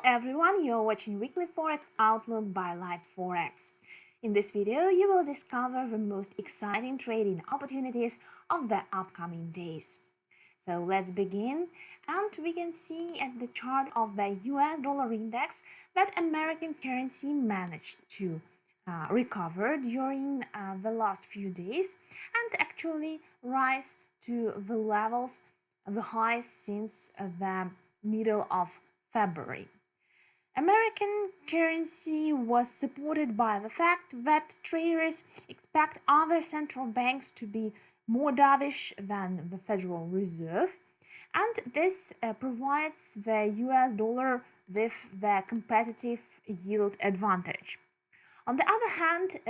everyone, you're watching Weekly Forex Outlook by Live Forex. In this video, you will discover the most exciting trading opportunities of the upcoming days. So let's begin, and we can see at the chart of the US dollar index that American currency managed to recover during the last few days and actually rise to the highs since the middle of February. American currency was supported by the fact that traders expect other central banks to be more dovish than the Federal Reserve, and this provides the US dollar with the competitive yield advantage. On the other hand,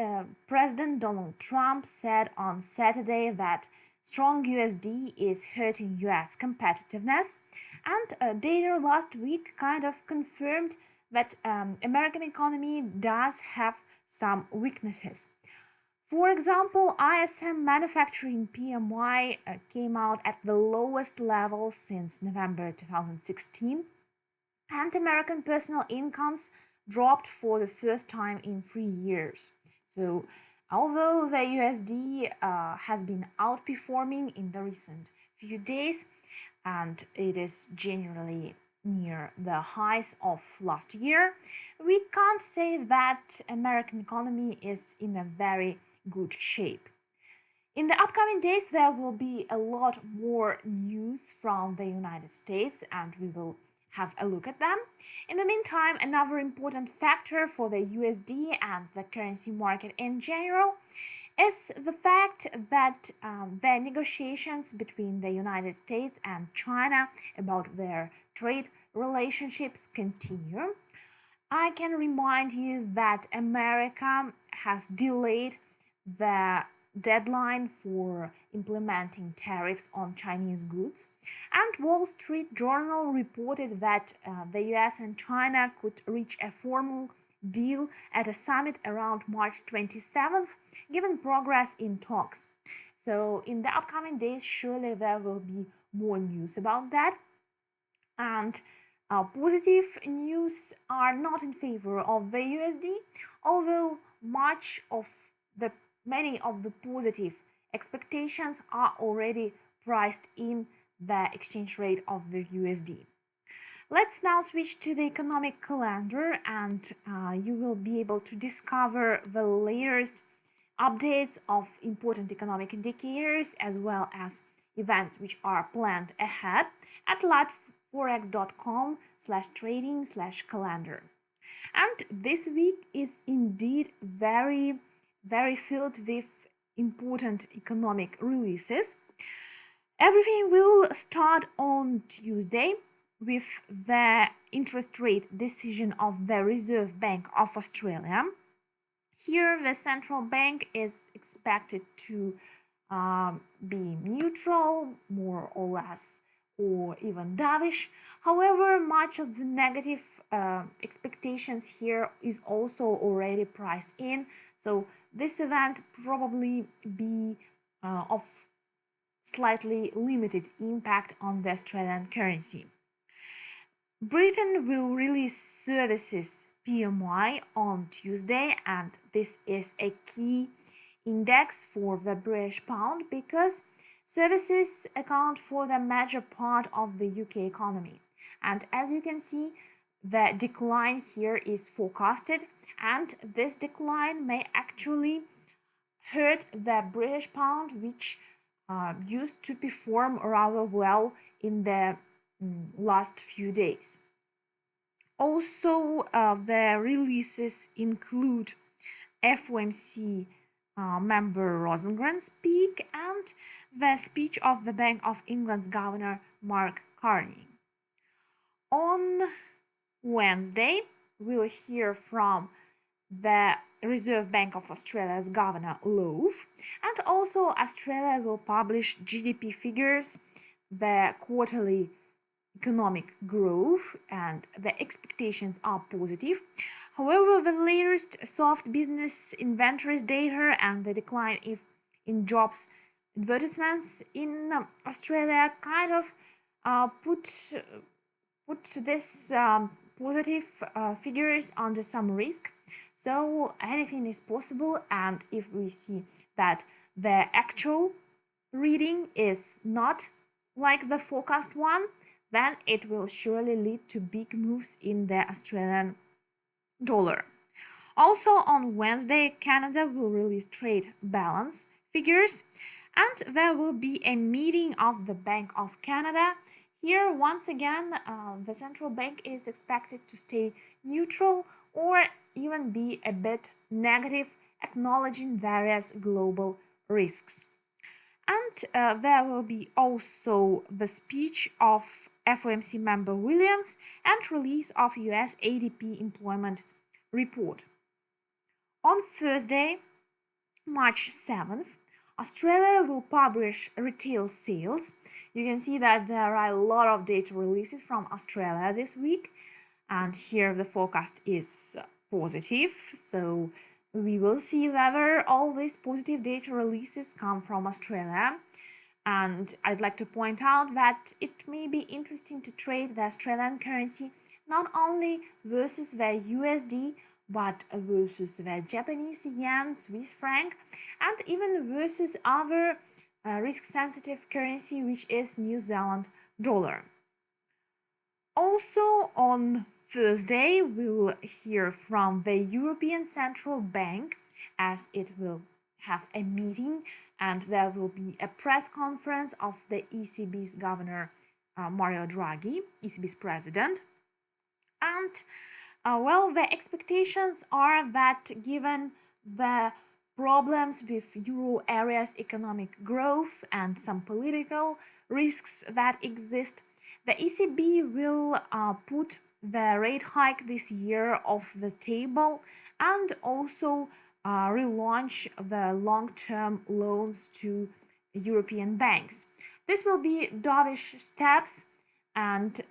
President Donald Trump said on Saturday that strong USD is hurting US competitiveness, and data last week kind of confirmed that American economy does have some weaknesses. For example, ISM manufacturing PMI came out at the lowest level since November 2016, and American personal incomes dropped for the first time in 3 years. So, although the USD has been outperforming in the recent few days, and it is generally near the highs of last year, we can't say that American economy is in a very good shape. In the upcoming days, there will be a lot more news from the United States, and we will have a look at them. In the meantime, another important factor for the USD and the currency market in general is the fact that the negotiations between the United States and China about their trade relationships continue. I can remind you that America has delayed the deadline for implementing tariffs on Chinese goods, and Wall Street Journal reported that the US and China could reach a formal deal at a summit around March 27th, given progress in talks. So in the upcoming days, surely there will be more news about that. And positive news are not in favor of the USD, although many of the positive expectations are already priced in the exchange rate of the USD. Let's now switch to the economic calendar, and you will be able to discover the latest updates of important economic indicators as well as events which are planned ahead at forex.com/trading/calendar. And this week is indeed very filled with important economic releases. Everything will start on Tuesday with the interest rate decision of the Reserve Bank of Australia. Here, the central bank is expected to be neutral, more or less, or even dovish. However, much of the negative expectations here is also already priced in, so this event probably be of slightly limited impact on the Australian currency. Britain will release services PMI on Tuesday, and this is a key index for the British pound because services account for the major part of the UK economy. And as you can see, the decline here is forecasted, and this decline may actually hurt the British pound, which used to perform rather well in the last few days. Also, the releases include FOMC member Rosengren's speak and the speech of the Bank of England's Governor Mark Carney. On Wednesday, we'll hear from the Reserve Bank of Australia's Governor Lowe, and also Australia will publish GDP figures, the quarterly economic growth, and the expectations are positive. However, the latest soft business inventories data and the decline in jobs advertisements in Australia kind of put this positive figures under some risk. So anything is possible, and if we see that the actual reading is not like the forecast one, then it will surely lead to big moves in the Australian dollar. Also on Wednesday, Canada will release trade balance figures, and there will be a meeting of the Bank of Canada. Here, once again, the central bank is expected to stay neutral or even be a bit negative, acknowledging various global risks. And there will be also the speech of FOMC member Williams and release of US ADP employment report. On Thursday, March 7th, Australia will publish retail sales. You can see that there are a lot of data releases from Australia this week, and here the forecast is positive. So we will see whether all these positive data releases come from Australia. And I'd like to point out that it may be interesting to trade the Australian currency not only versus the USD, but versus the Japanese yen, Swiss franc, and even versus other risk-sensitive currency, which is New Zealand dollar. Also on Thursday, we'll hear from the European Central Bank, as it will have a meeting, and there will be a press conference of the ECB's governor, Mario Draghi, ECB's president. And well, the expectations are that given the problems with euro area's economic growth and some political risks that exist, the ECB will put the rate hike this year off the table and also relaunch the long-term loans to European banks. This will be dovish steps, and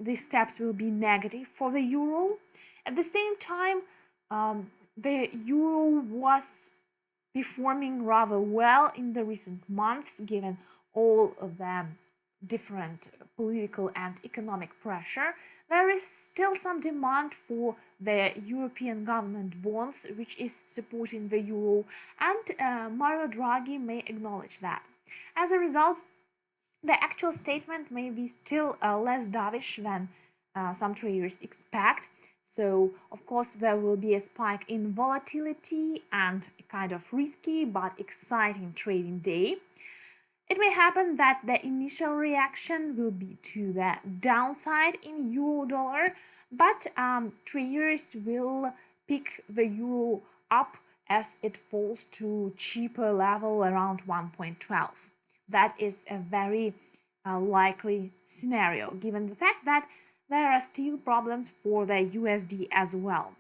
these steps will be negative for the euro. At the same time, the euro was performing rather well in the recent months, given all of the different political and economic pressure. There is still some demand for the European government bonds, which is supporting the euro, and Mario Draghi may acknowledge that. As a result, the actual statement may be still less dovish than some traders expect. So, of course, there will be a spike in volatility and a kind of risky but exciting trading day. It may happen that the initial reaction will be to the downside in euro dollar, but traders will pick the euro up as it falls to cheaper level around 1.12. That is a very likely scenario, given the fact that there are still problems for the USD as well.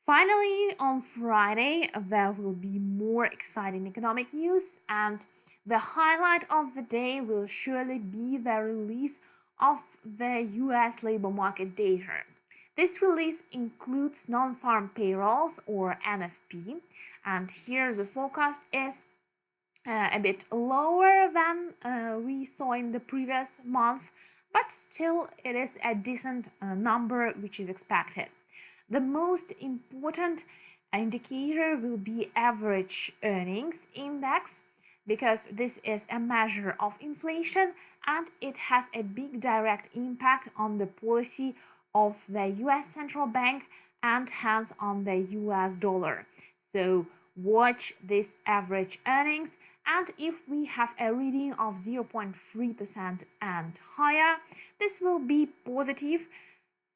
Finally, on Friday, there will be more exciting economic news, and the highlight of the day will surely be the release of the US labor market data. This release includes non-farm payrolls, or NFP, and here the forecast is a bit lower than we saw in the previous month, but still it is a decent number which is expected. The most important indicator will be average earnings index, because this is a measure of inflation and it has a big direct impact on the policy of the US Central Bank and hence on the US dollar. So watch this average earnings, and if we have a reading of 0.3% and higher, this will be positive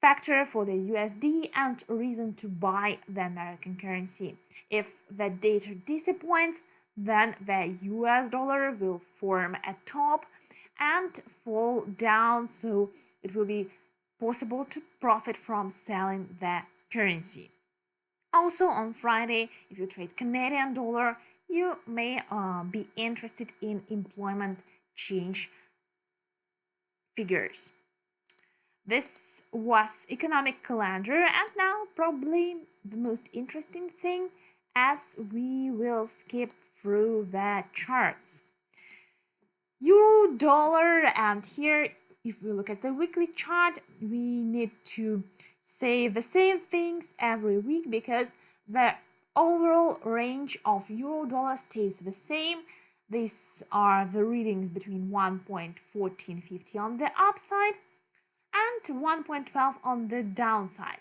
factor for the USD and reason to buy the American currency. If the data disappoints, then the US dollar will form a top and fall down, so it will be possible to profit from selling the currency. Also on Friday, if you trade Canadian dollar, you may be interested in employment change figures. This was economic calendar, and now probably the most interesting thing, as we will skip through the charts. Euro dollar, and here if we look at the weekly chart, we need to say the same things every week because the overall range of euro dollar stays the same. These are the readings between 1.1450 on the upside and 1.12 on the downside.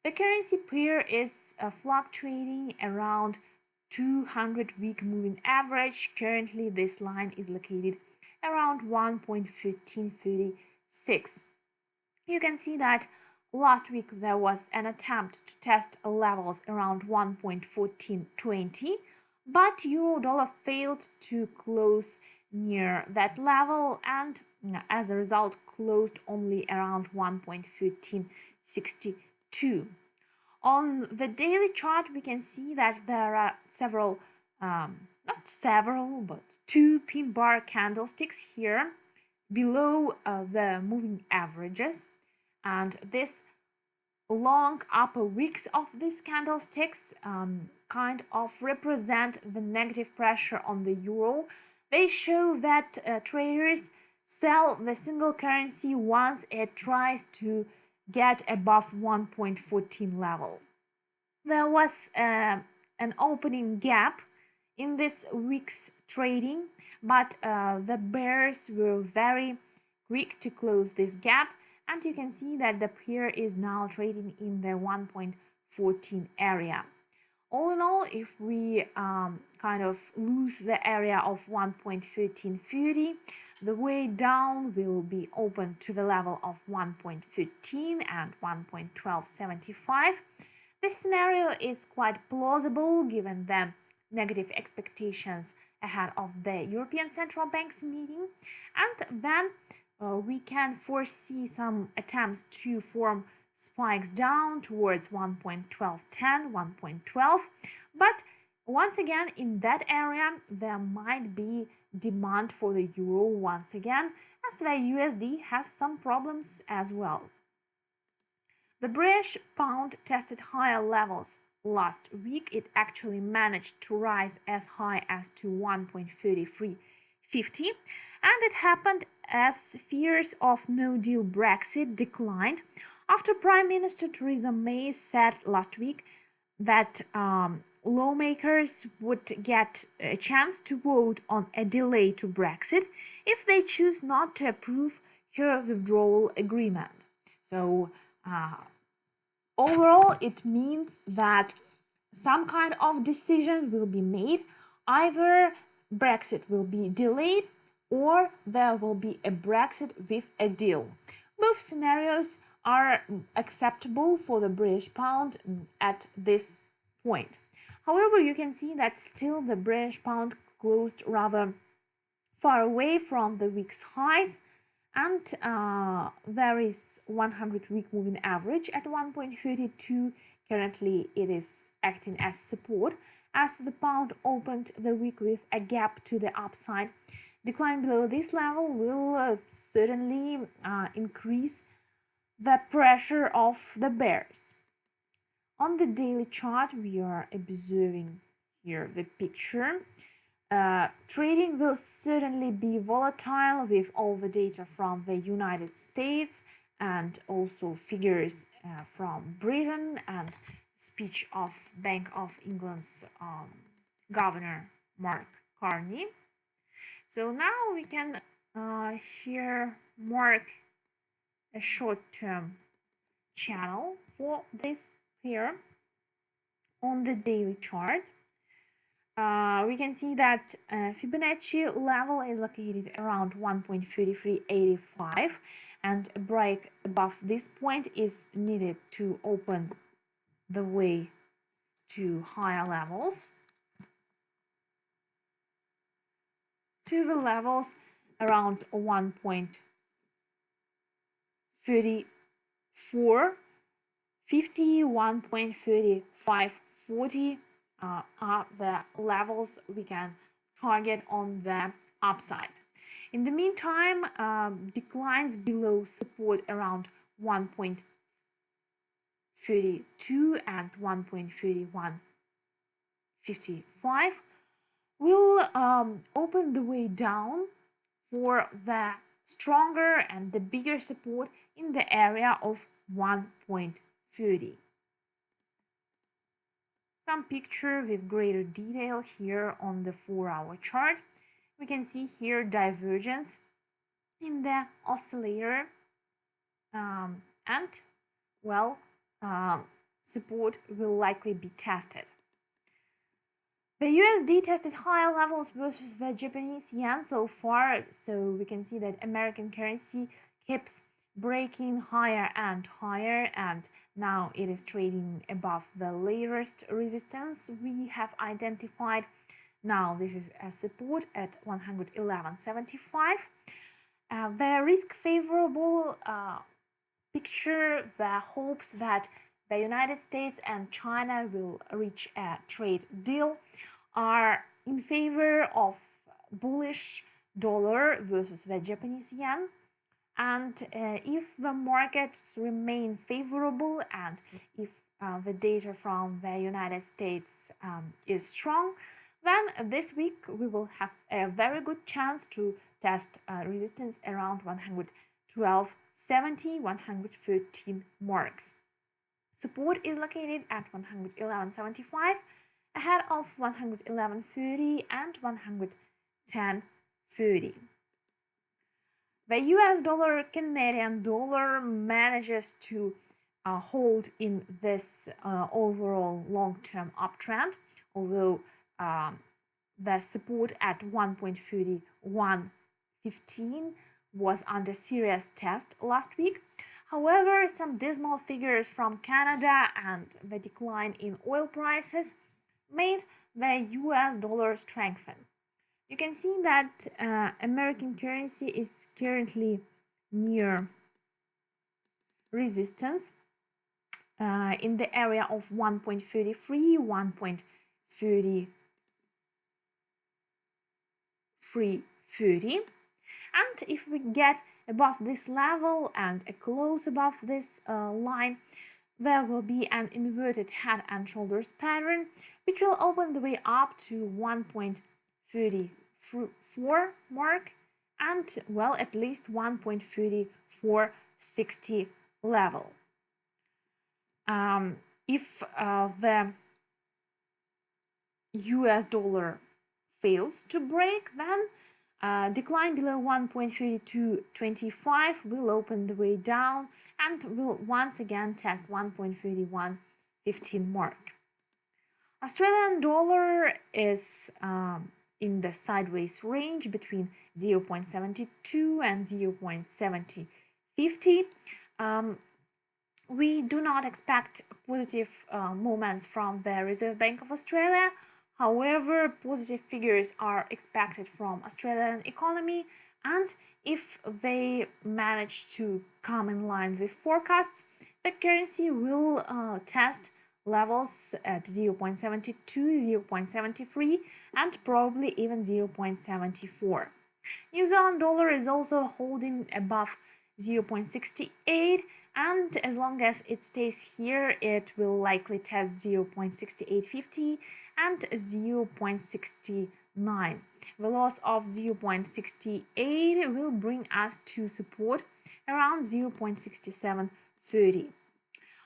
The currency pair is fluctuating around 200-week moving average. Currently, this line is located around 1.1536. You can see that last week there was an attempt to test levels around 1.1420, but euro dollar failed to close near that level and as a result closed only around 1.1362. On the daily chart, we can see that there are several, not several, but two pin bar candlesticks here below the moving averages. And this long upper wicks of these candlesticks kind of represent the negative pressure on the euro. They show that traders sell the single currency once it tries to get above 1.14 level. There was an opening gap in this week's trading, but the bears were very quick to close this gap, and you can see that the pair is now trading in the 1.14 area. All in all, if we kind of lose the area of 1.1330, the way down will be open to the level of 1.15 and 1.1275. This scenario is quite plausible given the negative expectations ahead of the European Central Bank's meeting, and then we can foresee some attempts to form spikes down towards 1.1210, 1.12, but once again in that area there might be demand for the euro once again, as the USD has some problems as well. The British pound tested higher levels last week. It actually managed to rise as high as to 1.3350, and it happened as fears of no-deal Brexit declined after Prime Minister Theresa May said last week that lawmakers would get a chance to vote on a delay to Brexit if they choose not to approve her withdrawal agreement. So overall, it means that some kind of decision will be made. Either Brexit will be delayed or there will be a Brexit with a deal. Both scenarios are acceptable for the British pound at this point. However, you can see that still the British pound closed rather far away from the week's highs, and there is 100-week moving average at 1.32. Currently, it is acting as support as the pound opened the week with a gap to the upside. Decline below this level will certainly increase the pressure of the bears. On the daily chart, we are observing here the picture. Trading will certainly be volatile with all the data from the United States and also figures from Britain and speech of Bank of England's Governor Mark Carney. So now we can here mark a short-term channel for this pair on the daily chart. We can see that Fibonacci level is located around 1.3385, and a break above this point is needed to open the way to higher levels, to the levels around 1.3450, 1.3540 are the levels we can target on the upside. In the meantime, declines below support around 1.32 and 1.3155 will open the way down for the stronger and the bigger support in the area of 1.30. Some picture with greater detail here on the 4-hour chart. We can see here divergence in the oscillator and well, support will likely be tested. The USD tested higher levels versus the Japanese yen so far, so we can see that American currency keeps breaking higher and higher, and now it is trading above the latest resistance we have identified. Now this is a support at 111.75. The risk favorable picture, the hopes that the United States and China will reach a trade deal are in favor of bullish dollar versus the Japanese yen. And if the markets remain favorable and if the data from the United States is strong, then this week we will have a very good chance to test resistance around 112.70, 113 marks. Support is located at 111.75, ahead of 111.30 and 110.30. The US dollar Canadian dollar manages to hold in this overall long-term uptrend, although the support at 1.3115 was under serious test last week. However, some dismal figures from Canada and the decline in oil prices made the US dollar strengthen. You can see that American currency is currently near resistance in the area of 1.33, 1.3330. And if we get above this level and a close above this line, there will be an inverted head and shoulders pattern, which will open the way up to 1.34 mark and, well, at least 1.3460 level. If the US dollar fails to break, then decline below 1.3225 will open the way down and will once again test 1.3115 mark. Australian dollar is in the sideways range between 0.72 and 0.7050. We do not expect positive movements from the Reserve Bank of Australia. However, positive figures are expected from Australian economy, and if they manage to come in line with forecasts, the currency will test levels at 0.72, 0.73, and probably even 0.74. New Zealand dollar is also holding above 0.68, and as long as it stays here, it will likely test 0.6850 and 0.69. The loss of 0.68 will bring us to support around 0.6730.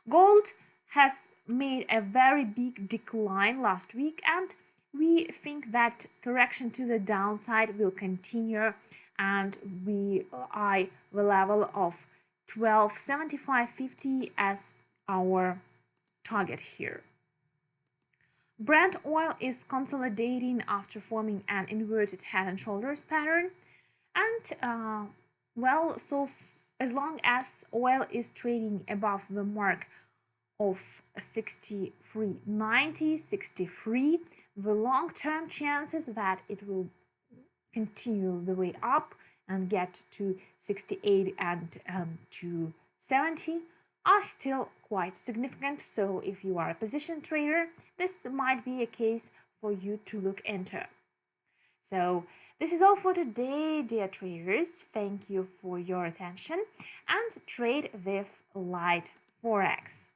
Gold has made a very big decline last week, and we think that correction to the downside will continue, and we eye the level of 1275.50 as our target here. Brent oil is consolidating after forming an inverted head and shoulders pattern, and well, so as long as oil is trading above the mark of 63.90, 63, the long-term chances that it will continue the way up and get to 68 and to 70 are still quite significant. So if you are a position trader, this might be a case for you to look into. So this is all for today, dear traders. Thank you for your attention, and trade with Light Forex.